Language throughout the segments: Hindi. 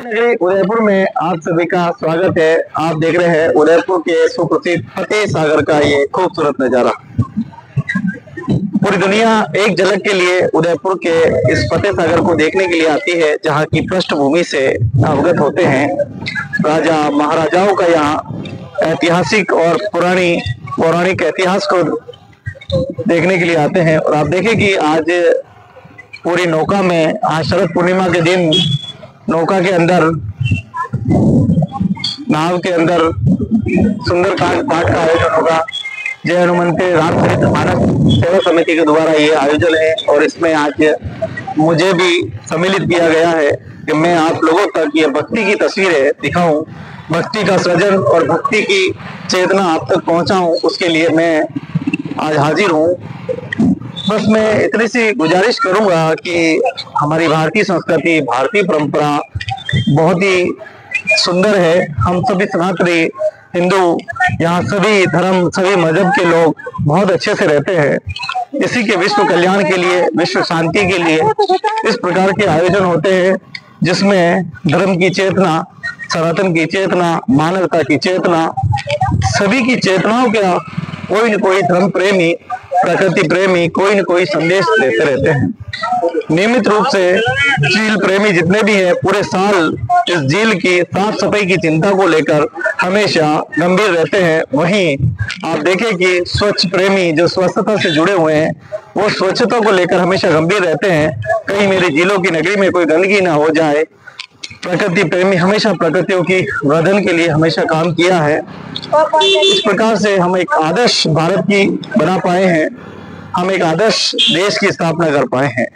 नगरी उदयपुर में आप सभी का स्वागत है। आप देख रहे हैं उदयपुर के सुप्रसिद्ध फतेह सागर का ये खूबसूरत नजारा। पूरी दुनिया एक झलक के लिए उदयपुर के इस फतेह सागर को देखने के लिए आती है, जहाँ की पृष्ठभूमि से अवगत होते हैं। राजा महाराजाओं का यहाँ ऐतिहासिक और पौराणिक इतिहास को देखने के लिए आते हैं। और आप देखें कि आज पूरी नौका में, आज शरद पूर्णिमा के दिन नौका के अंदर, नाव के अंदर सुंदर पाठ का आयोजन होगा। जय हनुमंते रामचरित मानस सेवा समिति के द्वारा ये आयोजन है और इसमें आज मुझे भी सम्मिलित किया गया है कि मैं आप लोगों तक ये भक्ति की तस्वीरें दिखाऊं, भक्ति का सृजन और भक्ति की चेतना आप तक पहुंचाऊं। उसके लिए मैं आज हाजिर हूँ। बस मैं इतनी सी गुजारिश करूंगा कि हमारी भारतीय संस्कृति, भारतीय परंपरा बहुत ही सुंदर है। हम सभी सनातनी हिंदू, यहाँ सभी धर्म, सभी मजहब के लोग बहुत अच्छे से रहते हैं। इसी के विश्व कल्याण के लिए, विश्व शांति के लिए इस प्रकार के आयोजन होते हैं, जिसमें धर्म की चेतना, सनातन की चेतना, मानवता की चेतना, सभी की चेतनाओं का कोई न कोई धर्म प्रेमी, प्रकृति प्रेमी कोई न कोई संदेश देते रहते हैं। नियमित रूप से झील प्रेमी जितने भी हैं, पूरे साल इस झील की साफ सफाई की चिंता को लेकर हमेशा गंभीर रहते हैं। वहीं आप देखें कि स्वच्छ प्रेमी जो स्वच्छता से जुड़े हुए हैं, वो स्वच्छता को लेकर हमेशा गंभीर रहते हैं। कहीं मेरी झीलों की नगरी में कोई गंदगी ना हो जाए। प्रकृति प्रेमी हमेशा प्रकृतियों की वर्धन के लिए हमेशा काम किया है। इस प्रकार से हम एक आदर्श भारत की बना पाए हैं, हम एक आदर्श देश की स्थापना कर पाए हैं।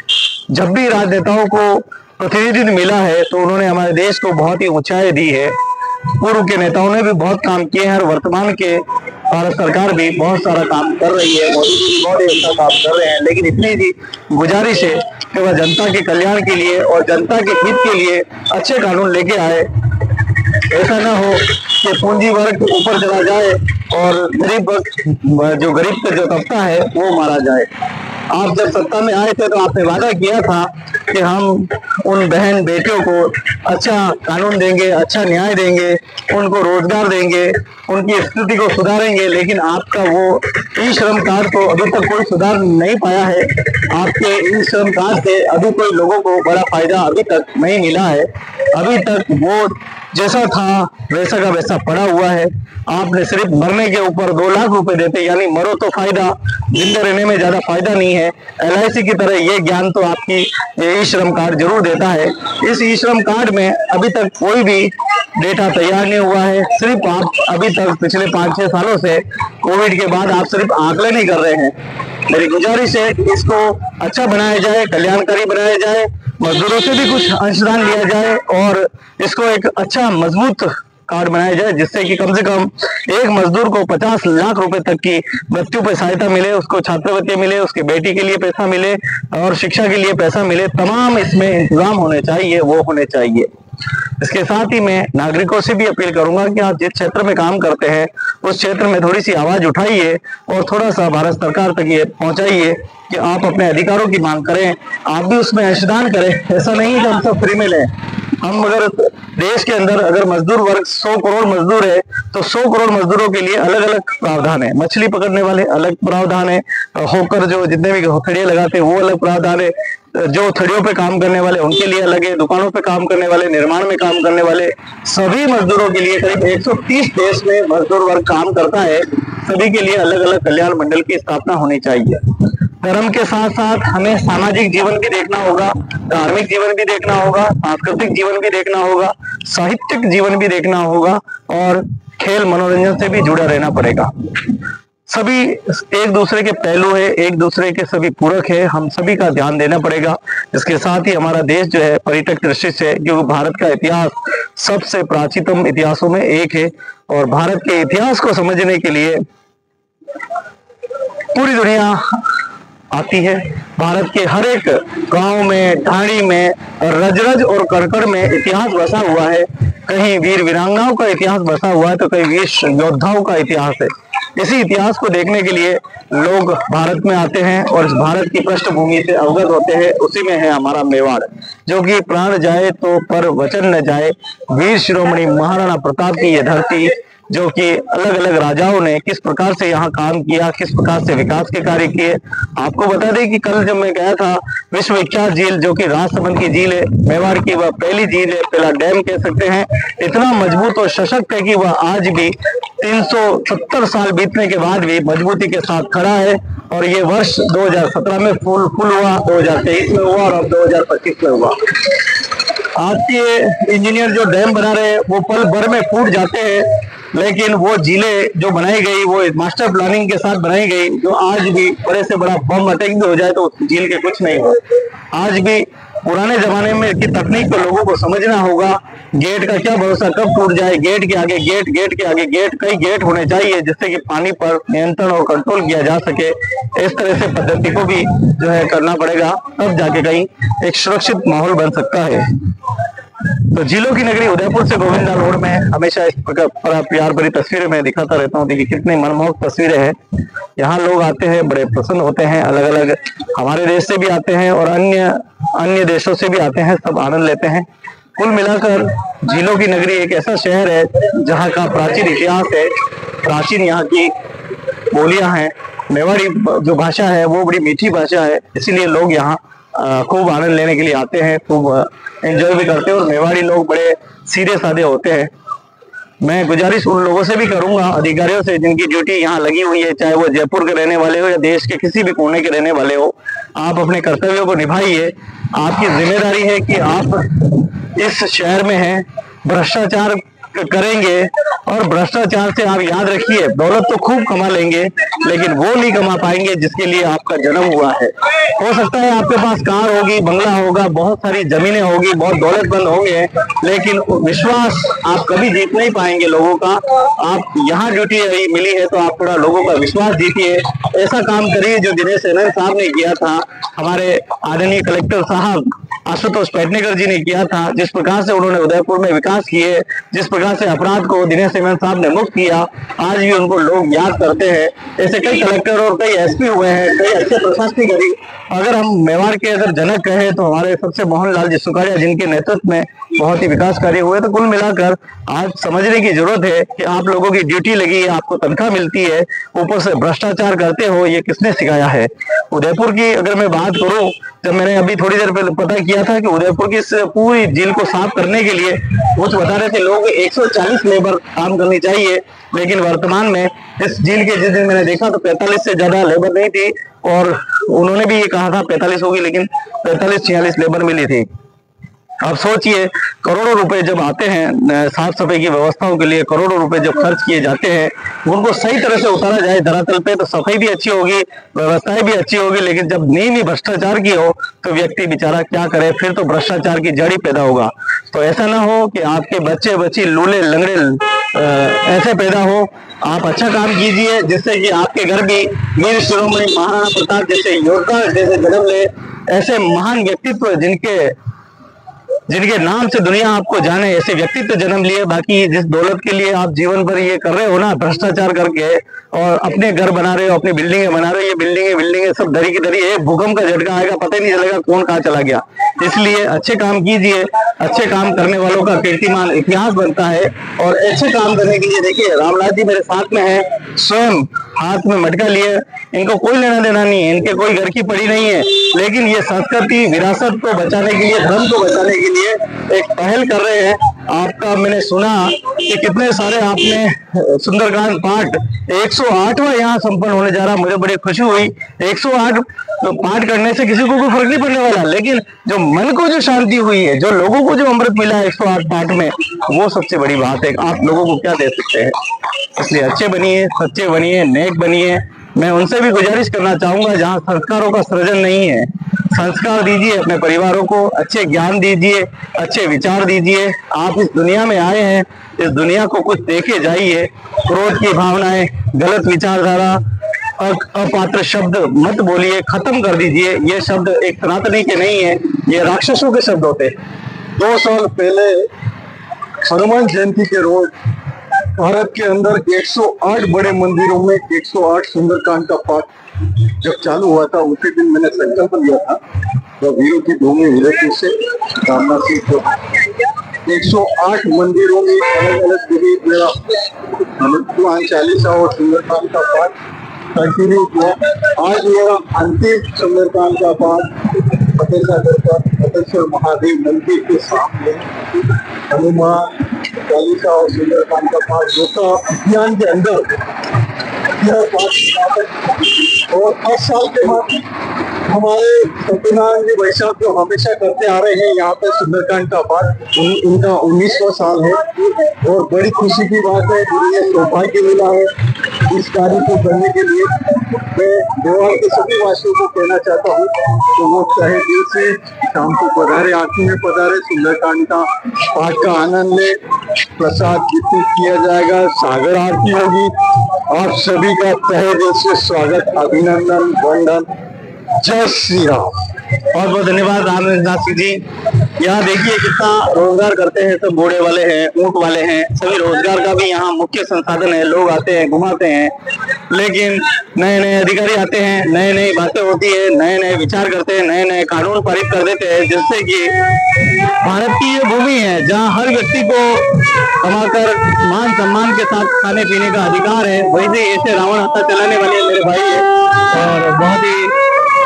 जब भी राजनेताओं को प्रतिनिधित्व मिला है तो उन्होंने हमारे देश को बहुत ही ऊंचाई दी है। पूर्व के नेताओं ने भी बहुत काम किए हैं और वर्तमान के भारत सरकार भी बहुत सारा काम कर रही है, मोदी जी भी बहुत ही अच्छा काम कर रहे हैं। लेकिन इतनी ही गुजारिश है कि वह जनता के कल्याण के लिए और जनता के हित के लिए अच्छे कानून लेके आए। ऐसा ना हो कि पूंजी वर्ग ऊपर चला जाए और गरीब वर्ग, जो गरीब का जो तबका है, वो मारा जाए। आप जब सत्ता में आए थे तो आपने वादा किया था कि हम उन बहन बेटियों को अच्छा कानून देंगे, अच्छा न्याय देंगे, उनको रोजगार देंगे, उनकी स्थिति को सुधारेंगे। लेकिन आपका वो ई श्रम कार्ड तो अभी तक कोई सुधार नहीं पाया है। आपके ई श्रम कार्ड से अभी कोई लोगों को बड़ा फायदा अभी तक नहीं मिला है। अभी तक वो जैसा था वैसा का वैसा पड़ा हुआ है। आपने सिर्फ मरने के ऊपर 2 लाख रुपए देते, यानी मरो तो फायदा, जिंदा रहने में ज्यादा फायदा नहीं है। LIC की तरह ये ज्ञान तो आपकी ई श्रम कार्ड जरूर देता है। इस ई श्रम कार्ड में अभी तक कोई भी डेटा तैयार नहीं हुआ है। सिर्फ आप अभी तक पिछले 5-6 सालों से कोविड के बाद आप सिर्फ आंकड़े नहीं कर रहे हैं। मेरी गुजारिश है कि इसको अच्छा बनाया जाए, कल्याणकारी बनाया जाए, मजदूरों से भी कुछ अंशदान लिया जाए और इसको एक अच्छा मजबूत कार्ड बनाया जाए, जिससे कि कम से कम एक मजदूर को 50 लाख रुपए तक की मृत्यु पे सहायता मिले, उसको छात्रवृत्ति मिले, उसके बेटी के लिए पैसा मिले और शिक्षा के लिए पैसा मिले। तमाम इसमें इंतजाम होने चाहिए, वो होने चाहिए। इसके साथ ही मैं नागरिकों से भी अपील करूंगा कि आप जिस क्षेत्र में काम करते हैं उस क्षेत्र में थोड़ी सी आवाज उठाइए और थोड़ा सा भारत सरकार तक ये पहुंचाइए कि आप अपने अधिकारों की मांग करें, आप भी उसमें अंशदान करें। ऐसा नहीं है कि हम सब फ्री में लें। हम अगर देश के अंदर अगर मजदूर वर्ग 100 करोड़ मजदूर है तो 100 करोड़ मजदूरों के लिए अलग अलग प्रावधान है। मछली पकड़ने वाले अलग प्रावधान है, होकर जो जितने भी हथेलियां लगाते हैं वो अलग प्रावधान है, जो थड़ियों पे काम करने वाले उनके लिए अलग है, दुकानों पे काम करने वाले, निर्माण में काम करने वाले सभी मजदूरों के लिए करीब 130 देश में मजदूर वर्ग काम करता है। सभी के लिए अलग अलग कल्याण मंडल की स्थापना होनी चाहिए। धर्म के साथ साथ हमें सामाजिक जीवन भी देखना होगा, धार्मिक जीवन भी देखना होगा, सांस्कृतिक जीवन भी देखना होगा, साहित्यिक जीवन भी देखना होगा और खेल मनोरंजन से भी जुड़ा रहना पड़ेगा। सभी एक दूसरे के पहलू है, एक दूसरे के सभी पूरक है, हम सभी का ध्यान देना पड़ेगा। इसके साथ ही हमारा देश जो है पर्यटक दृष्टि से, क्योंकि भारत का इतिहास सबसे प्राचीनतम इतिहासों में एक है और भारत के इतिहास को समझने के लिए पूरी दुनिया आती है। भारत के हर एक गांव में, ढाणी में, रज रज और कड़कड़ में इतिहास बसा हुआ है। कहीं वीर वीरांगनाओं का इतिहास बसा हुआ है तो कहीं वीर योद्धाओं का इतिहास है। इसी इतिहास को देखने के लिए लोग भारत में आते हैं और इस भारत की पृष्ठभूमि से अवगत होते हैं। उसी में है हमारा मेवाड़, जो कि प्राण जाए तो पर वचन न जाए। वीर शिरोमणि महाराणा प्रताप की ये धरती, जो कि अलग अलग राजाओं ने किस प्रकार से यहाँ काम किया, किस प्रकार से विकास के कार्य किए। आपको बता दें कि कल जब मैं गया था, विश्वविख्यात झील जो कि राजसमंद की झील है, मेवाड़ की वह पहली झील है, पहला डैम कह सकते हैं, इतना मजबूत और सशक्त है कि वह आज भी 370 साल बीतने के बाद भी मजबूती के साथ खड़ा है। और ये वर्ष 2017 में फुल हुआ, 2023 में हुआ और अब 2025 में हुआ। आपके इंजीनियर जो डैम बना रहे हैं वो पल भर में फूट जाते हैं, लेकिन वो झीलें जो बनाई गई वो मास्टर प्लानिंग के साथ बनाई गई, जो आज भी बड़े से बड़ा बम अटैक भी हो जाए तो झील के कुछ नहीं हो। आज भी पुराने जमाने में की तकनीक को लोगों को समझना होगा। गेट का क्या भरोसा, कब टूट जाए। गेट के आगे गेट, गेट के आगे गेट, कई गेट होने चाहिए जिससे कि पानी पर नियंत्रण और कंट्रोल किया जा सके। इस तरह से पद्धति को भी जो है करना पड़ेगा, तब जाके कहीं एक सुरक्षित माहौल बन सकता है। तो झीलों की नगरी उदयपुर से गोविंदा रोड में हमेशा इस प्रकार प्यार भरी तस्वीरें मैं दिखाता रहता हूँ। देखिए कितनी मनमोहक तस्वीरें हैं। यहाँ लोग आते हैं, बड़े प्रसन्न होते हैं, अलग अलग हमारे देश से भी आते हैं और अन्य देशों से भी आते हैं, सब आनंद लेते हैं। कुल मिलाकर झीलों की नगरी एक ऐसा शहर है जहाँ का प्राचीन इतिहास है, प्राचीन यहाँ की बोलियां हैं। मेवाड़ी जो भाषा है वो बड़ी मीठी भाषा है, इसीलिए लोग यहाँ खूब आनंद लेने के लिए आते हैं, खूब एंजॉय भी करते हैं। और मेवाड़ी लोग बड़े सीधे साधे होते हैं। मैं गुजारिश उन लोगों से भी करूंगा, अधिकारियों से जिनकी ड्यूटी यहाँ लगी हुई है, चाहे वो जयपुर के रहने वाले हो या देश के किसी भी कोने के रहने वाले हो, आप अपने कर्तव्यों को निभाइए। आपकी जिम्मेदारी है कि आप इस शहर में हैं, भ्रष्टाचार करेंगे और भ्रष्टाचार से आप याद रखिए, दौलत तो खूब कमा लेंगे लेकिन वो नहीं कमा पाएंगे जिसके लिए आपका जन्म हुआ है। हो सकता है आपके पास कार होगी, बंगला होगा, बहुत सारी जमीनें होगी, बहुत दौलतमंद होंगे, लेकिन विश्वास आप कभी जीत नहीं पाएंगे लोगों का। आप यहाँ ड्यूटी मिली है तो आप थोड़ा लोगों का विश्वास जीतिए, ऐसा काम करिए जो दिनेश सेनन साहब ने किया था, हमारे आदरणीय कलेक्टर साहब आशुतोष पेडनेकर जी ने किया था। जिस प्रकार से उन्होंने उदयपुर में विकास किए, जिस प्रकार से अपराध को दिनेश सेनन साहब ने मुक्त किया, आज भी उनको लोग याद करते हैं। ऐसे कई कलेक्टर और कई एसपी हुए हैं, कई अच्छे प्रशासनिक अधिकारी। अगर हम मेवाड़ के अगर जनक कहें तो हमारे सबसे मोहन लाल जी सुखाड़िया, जिनके नेतृत्व में बहुत ही विकास कार्य हुए। तो कुल मिलाकर आज समझने की जरूरत है कि आप लोगों की ड्यूटी लगी है, आपको तनख्वाह मिलती है, ऊपर से भ्रष्टाचार करते हो, ये किसने सिखाया है। उदयपुर की अगर मैं बात करूं, जब मैंने अभी थोड़ी देर पहले पता किया था कि उदयपुर की इस पूरी झील को साफ करने के लिए कुछ बता रहे थे लोग 140 लेबर काम करनी चाहिए, लेकिन वर्तमान में इस झील के जिस दिन मैंने देखा तो 45 से ज्यादा लेबर नहीं थी। और उन्होंने भी ये कहा था 45 होगी, लेकिन 45-46 लेबर मिली थी। अब सोचिए, करोड़ों रुपए जब आते हैं साफ सफाई की व्यवस्थाओं के लिए, करोड़ों रुपए जब खर्च किए जाते हैं, उनको सही तरह से उतारा जाए धरातल पे तो सफाई भी अच्छी होगी, व्यवस्थाएं भी अच्छी होगी। लेकिन जब नींव भ्रष्टाचार की हो तो व्यक्ति बेचारा क्या करे, फिर तो भ्रष्टाचार की जड़ ही पैदा होगा। तो ऐसा ना हो कि आपके बच्चे बच्ची लूले लंगड़े ऐसे पैदा हो। आप अच्छा काम कीजिए जिससे कि आपके घर भी वीर शिरोमणि महाराणा प्रताप जैसे योद्धा जैसे जन्म ले, ऐसे महान व्यक्तित्व जिनके नाम से दुनिया आपको जाने, ऐसे व्यक्तित्व जन्म लिए। बाकी जिस दौलत के लिए आप जीवन भर ये कर रहे हो ना, भ्रष्टाचार करके, और अपने घर बना रहे हो, अपनी बिल्डिंगें बना रहे हो, ये बिल्डिंगें सब धरी की धरी, एक भूकंप का झटका आएगा पता ही नहीं चलेगा कौन कहाँ चला गया। इसलिए अच्छे काम कीजिए, अच्छे काम करने वालों का कीर्तिमान इतिहास बनता है। और अच्छे काम करने के लिए देखिए, रामनाथ जी मेरे साथ में है, स्वयं हाथ में मटका लिए, इनको कोई लेना देना नहीं है, इनके कोई घर की पड़ी नहीं है, लेकिन ये संस्कृति विरासत को बचाने के लिए, धर्म को बचाने के लिए एक पहल कर रहे हैं। आपका मैंने सुना कि कितने सारे आपने सुंदरकांड पाठ 108वां यहाँ संपन्न होने जा रहा, मुझे बड़ी खुशी हुई। 108 पाठ करने से किसी को कोई फर्क नहीं पड़ने वाला, लेकिन जो मन को जो शांति हुई है, जो लोगों को जो अमृत मिला है 108 पाठ में, वो सबसे बड़ी बात है। आप लोगों को क्या दे सकते हैं। इसलिए अच्छे बनिए, सच्चे बनिए, नेक बनिए। मैं उनसे भी गुजारिश करना चाहूंगा, जहाँ संस्कारों का सृजन नहीं है, संस्कार दीजिए अपने परिवारों को, अच्छे ज्ञान दीजिए, अच्छे विचार दीजिए। आप इस दुनिया में आए हैं, इस दुनिया को कुछ देखे जाइए। क्रोध की भावनाएं, गलत विचारधारा, अपात्र शब्द मत बोलिए, खत्म कर दीजिए। ये शब्द एक सनातनी के नहीं है, ये राक्षसों के शब्द होते हैं। 2 साल पहले हनुमान जयंती के रोज भारत के अंदर 108 बड़े मंदिरों में 108 सुंदरकांड का पाठ जब चालू हुआ था, उसी दिन मैंने संकल्प लिया था तो वीरों की भूमि उदयपुर से वाराणसी को 108 मंदिरों में अलग अलग जगह हनुमान चालीसा और सुंदरकांड का पाठ कंटिन्यू किया। आज मेरा अंतिम सुंदरकांड का पाठ फतेहसागर का फतेश्वर महादेव मंदिर के सामने हनुमान चालीसा और सुंदरकांड का पाठ जोता अभियान के अंदर यह पाठ और 10 साल के बाद हमारे सत्यनारायण जी वैष्णव जो हमेशा करते आ रहे हैं यहाँ पे सुंदरकांड का पाठ, उनका 19वां साल है और बड़ी खुशी की बात है। मुझे सौभाग्य मिला है इस कार्य को करने के लिए। मैं देवाल के सभी वासियों को कहना चाहता हूँ तो वो चाहे दिल से शाम को पधारे, आरती में पधारे, सुंदरकांड का पाठ का आनंद ले। प्रसाद वितरित किया जाएगा, सागर आरती होगी। आप सभी का तहे दिल से स्वागत, अभिनंदन, वंदन। जय श्री राम। बहुत बहुत धन्यवाद रामनाथ सिंह जी। यहाँ देखिए कितना रोजगार करते हैं, सब घोड़े वाले हैं, ऊंट वाले हैं, सभी रोजगार का भी यहाँ मुख्य संसाधन है। लोग आते हैं, घुमाते हैं, लेकिन नए नए अधिकारी आते हैं, नए नई बातें होती है, नए नए विचार करते हैं, नए नए कानून पारित कर देते हैं, जिससे कि भारत की ये भूमि है जहाँ हर व्यक्ति को कमाकर मान सम्मान के साथ खाने पीने का अधिकार है। वैसे ऐसे रावण हत्या चलाने वाले मेरे भाई है और बहुत ही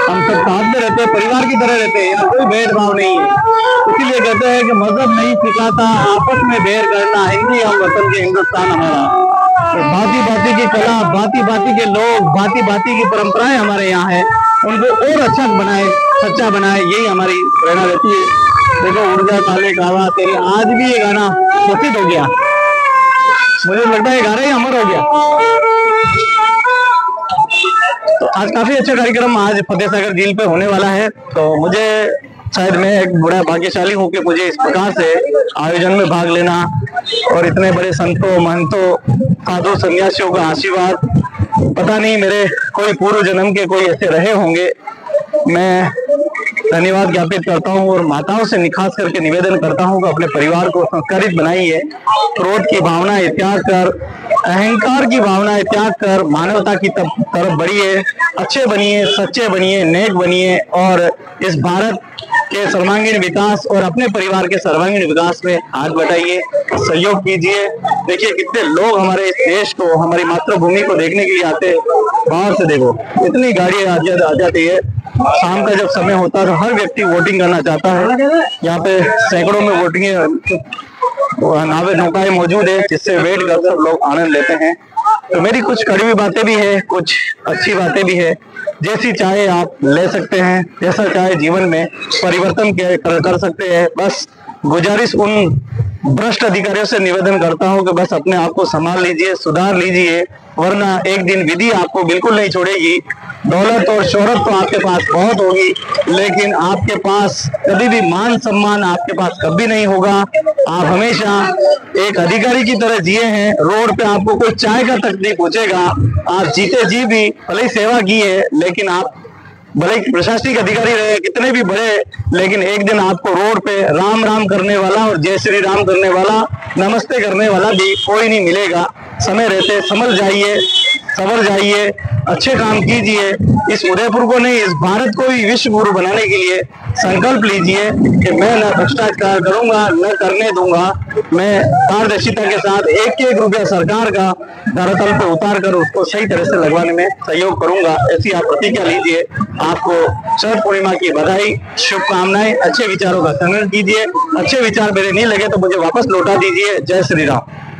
हम सब साथ में रहते हैं, परिवार की तरह रहते हैं, यहाँ कोई भेदभाव नहीं है। इसीलिए कहते हैं कि मजहब नहीं सिखाता आपस में बैर करना, हिंदी हम वतन के हिंदुस्तान हमारा। तो भांति भांति की कला, भांति भांति के लोग, भांति भांति की परंपराएं हमारे यहाँ है, उनको और अच्छा बनाए, सच्चा बनाए, यही हमारी प्रेरणा रहती है। देखो ऊर्जा काले कावा तेरे, आज भी ये गाना प्रसिद्ध हो गया, मुझे लगता है ये गाना ही अमर हो गया। तो आज काफी अच्छा कार्यक्रम आज फतेहसागर झील पे होने वाला है। तो मुझे शायद मैं एक बड़ा भाग्यशाली हूँ कि मुझे इस प्रकार से आयोजन में भाग लेना और इतने बड़े संतों, महंतों, साधु सन्यासियों का आशीर्वाद, पता नहीं मेरे कोई पूर्व जन्म के कोई ऐसे रहे होंगे। मैं धन्यवाद ज्ञापित करता हूं और माताओं से निखास करके निवेदन करता हूं कि अपने परिवार को संस्कारित बनाइए, क्रोध की भावना त्याग कर, अहंकार की भावना त्याग कर मानवता की तरफ बढ़िए, अच्छे बनिए, सच्चे बनिए, नेक बनिए और इस भारत के सर्वांगीण विकास और अपने परिवार के सर्वांगीण विकास में हाथ बटाइए, सहयोग कीजिए। देखिए कितने लोग हमारे इस देश को, हमारी मातृभूमि को देखने के लिए आते हैं। बाहर से देखो इतनी गाड़ियां आ जाती है। शाम का जब समय होता है तो हर व्यक्ति वोटिंग करना चाहता है। यहाँ पे सैकड़ों में वोटिंग नावे नौकाएं मौजूद है, जिससे वेट कर सब लोग आनंद लेते हैं। तो मेरी कुछ कड़वी बातें भी है, कुछ अच्छी बातें भी है। जैसी चाहे आप ले सकते हैं, जैसा चाहे जीवन में परिवर्तन कर सकते हैं। बस गुजारिश उन भ्रष्ट अधिकारियों से निवेदन करता हूं कि बस अपने आप को संभाल लीजिए, सुधार लीजिए, वरना एक दिन विधि आपको बिल्कुल नहीं छोड़ेगी। दौलत और शोहरत तो आपके पास बहुत होगी, लेकिन आपके पास कभी भी मान सम्मान आपके पास कभी नहीं होगा। आप हमेशा एक अधिकारी की तरह जिए हैं, रोड पे आपको कोई चाय का तक नहीं पूछेगा। आप जीते जी भी भले ही सेवा की है, लेकिन आप भले प्रशासनिक अधिकारी रहे कितने भी बड़े, लेकिन एक दिन आपको रोड पे राम राम करने वाला और जय श्री राम करने वाला, नमस्ते करने वाला भी कोई नहीं मिलेगा। समय रहते संभल जाइए, सवर जाइए, अच्छे काम कीजिए। इस उदयपुर को नहीं, इस भारत को भी विश्व गुरु बनाने के लिए संकल्प लीजिए कि मैं न भ्रष्टाचार करूंगा, न करने दूंगा। मैं पारदर्शिता के साथ एक रुपया सरकार का धरातल पर उतार कर उसको सही तरह से लगवाने में सहयोग करूंगा। ऐसी आप प्रतिज्ञा लीजिए। आपको शरद पूर्णिमा की बधाई, शुभकामनाएं। अच्छे विचारों का संग्रह कीजिए। अच्छे विचार मेरे नहीं लगे तो मुझे वापस लौटा दीजिए। जय श्री राम।